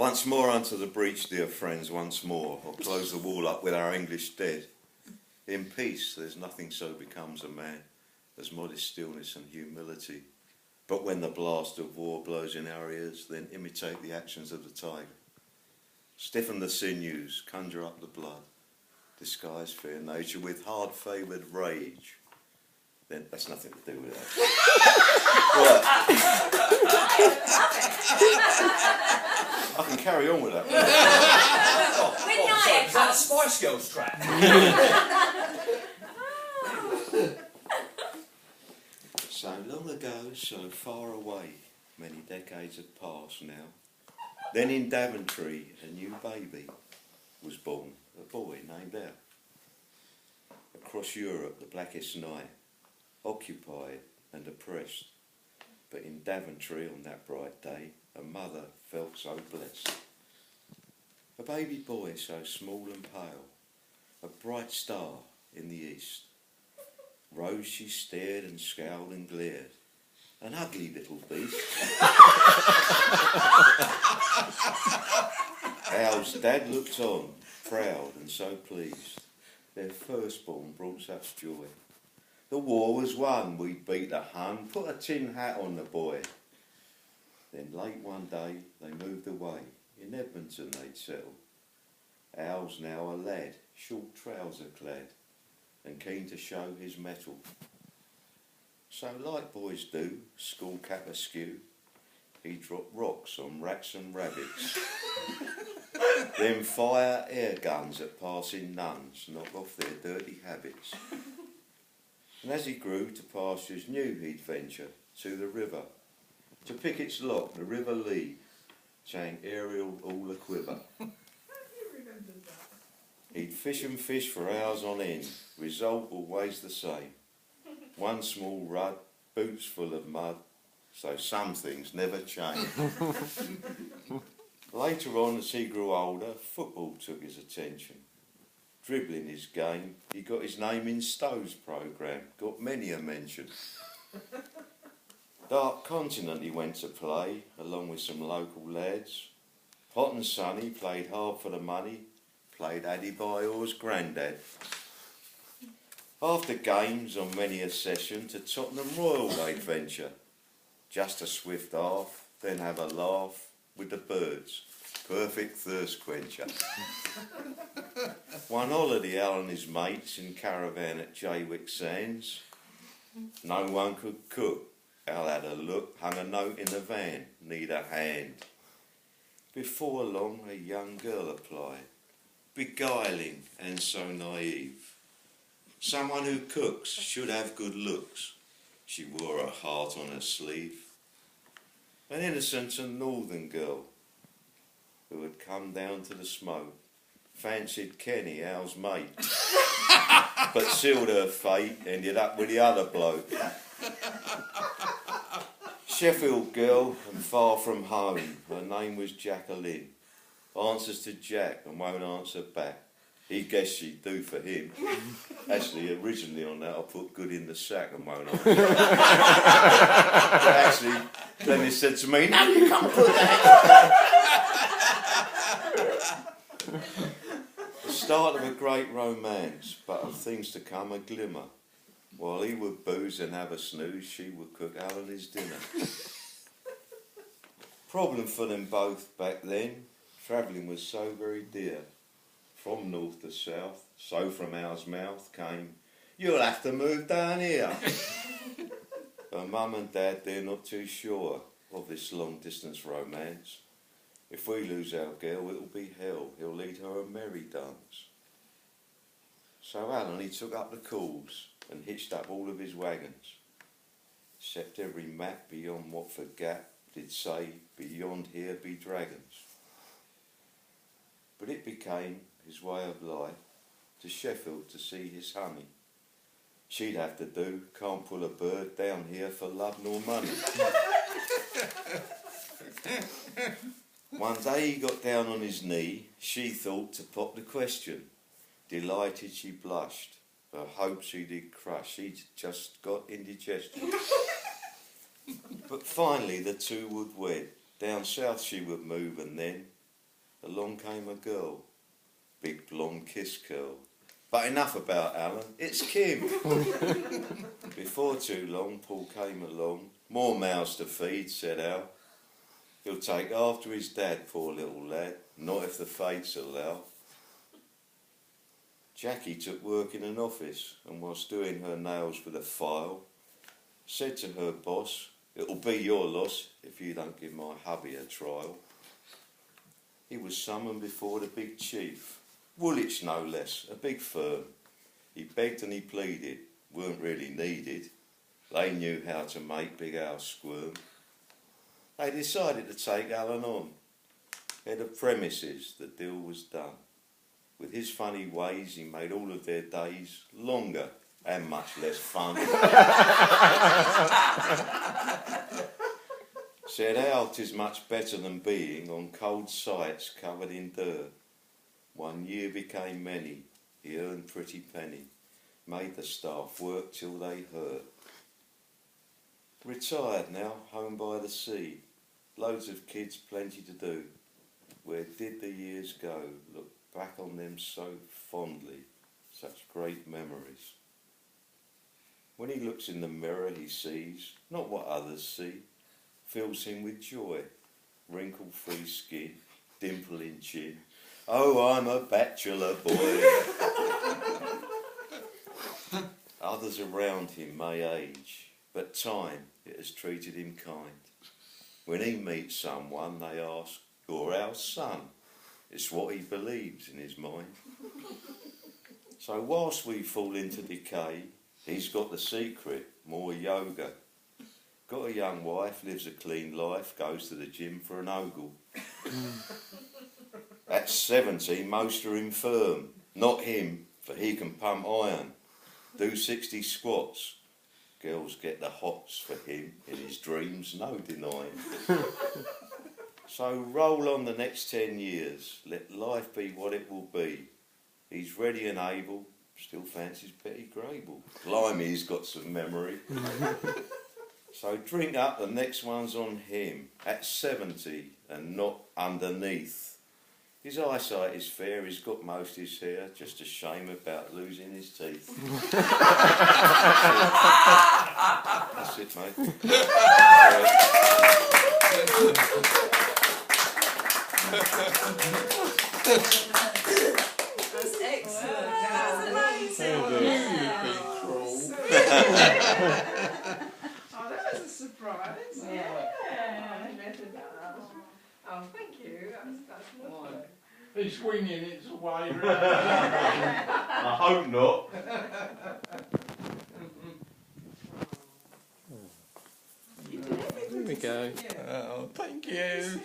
Once more unto the breach, dear friends, once more. I'll close the wall up with our English dead. In peace, there's nothing so becomes a man as modest stillness and humility. But when the blast of war blows in our ears, then imitate the actions of the tiger. Stiffen the sinews, conjure up the blood, disguise fair nature with hard-favoured rage. Then that's nothing to do with that. I can carry on with that. Is that a Spice Girls track? So long ago, so far away, many decades have passed now. Then in Daventry, a new baby was born, a boy named Al. Across Europe, the blackest night, occupied and oppressed. But in Daventry, on that bright day, a mother felt so blessed. A baby boy so small and pale, a bright star in the east. Rose she stared and scowled and glared, an ugly little beast. Al's dad looked on, proud and so pleased. Their firstborn brought such joy. The war was won, we beat the Hun, put a tin hat on the boy. Then late one day they moved away, in Edmonton they'd settle. Al's now a lad, short trouser clad, and keen to show his mettle. So like boys do, school cap askew, he dropped rocks on rats and rabbits. Then fire air guns at passing nuns, knock off their dirty habits. And as he grew to pastures new, he'd venture to the river, to pick its lock, the River Lee, sang Ariel all a quiver. He'd fish and fish for hours on end, result always the same. One small rud, boots full of mud, so some things never change. Later on, as he grew older, football took his attention. Dribbling his game, he got his name in Stowe's programme, got many a mention. Dark Continent he went to play, along with some local lads. Hot and sunny, played hard for the money, played Addy Bayor's granddad. After games on many a session, to Tottenham Royal they'd venture. Just a swift half, then have a laugh with the birds. Perfect thirst quencher. One holiday, Al and his mates in caravan at Jaywick Sands. No one could cook. Al had a look, hung a note in the van, need a hand. Before long a young girl applied, beguiling and so naive. Someone who cooks should have good looks. She wore her heart on her sleeve. An innocent and northern girl who had come down to the smoke, fancied Kenny, Al's mate, but sealed her fate, ended up with the other bloke. Sheffield girl and far from home, her name was Jacqueline. Answers to Jack and won't answer back. He guessed she'd do for him. Actually, originally on that I put good in the sack and won't answer. But actually, then he said to me, no, you can't put that. The start of a great romance, but of things to come a glimmer. While he would booze and have a snooze, she would cook Alan his dinner. Problem for them both back then, travelling was so very dear. From north to south, so from Al's mouth came, you'll have to move down here. Her mum and dad, they're not too sure of this long distance romance. If we lose our girl, it'll be hell. He'll lead her a merry dance. So Alan, he took up the calls and hitched up all of his wagons. Except every map beyond Watford Gap did say, beyond here be dragons. But it became his way of life to Sheffield to see his honey. She'd have to do, can't pull a bird down here for love nor money. One day he got down on his knee, she thought to pop the question. Delighted she blushed, her hopes he did crush, she'd just got indigestion. But finally the two would wed, down south she would move and then along came a girl, big blonde kiss curl. But enough about Alan, it's Kim. Before too long, Paul came along. More mouths to feed, said Al. He'll take after his dad, poor little lad, not if the fates allow. Jackie took work in an office and whilst doing her nails with a file, said to her boss, "It'll be your loss if you don't give my hubby a trial." He was summoned before the big chief, Woolwich no less, a big firm. He begged and he pleaded, weren't really needed. They knew how to make Big Al squirm. They decided to take Alan on. Head of premises, the deal was done. With his funny ways, he made all of their days longer and much less fun. Said Al, 'tis much better than being on cold sites covered in dirt. 1 year became many, he earned pretty penny, made the staff work till they hurt. Retired now, home by the sea, loads of kids, plenty to do. Where did the years go? Look back on them so fondly, such great memories. When he looks in the mirror he sees, not what others see, fills him with joy, wrinkle-free skin, dimple in chin. Oh, I'm a bachelor boy. Others around him may age, but time, it has treated him kind. When he meets someone, they ask, "You're our son." It's what he believes in his mind. So whilst we fall into decay, he's got the secret, more yoga. Got a young wife, lives a clean life, goes to the gym for an ogle. At 70, most are infirm. Not him, for he can pump iron. Do 60 squats. Girls get the hots for him in his dreams, no denying. So roll on the next 10 years. Let life be what it will be. He's ready and able, still fancies Betty Grable. Blimey, he's got some memory. So drink up, the next one's on him. At 70 and not underneath. His eyesight is fair, he's got most his hair, just a shame about losing his teeth. That's it, mate. That's excellent. That's amazing. Oh, that was a surprise. Yeah. I met about that. Oh, thank you. That's lovely. He's swinging its way around. I hope not. You did everything. There we go. Yeah. Oh, thank you.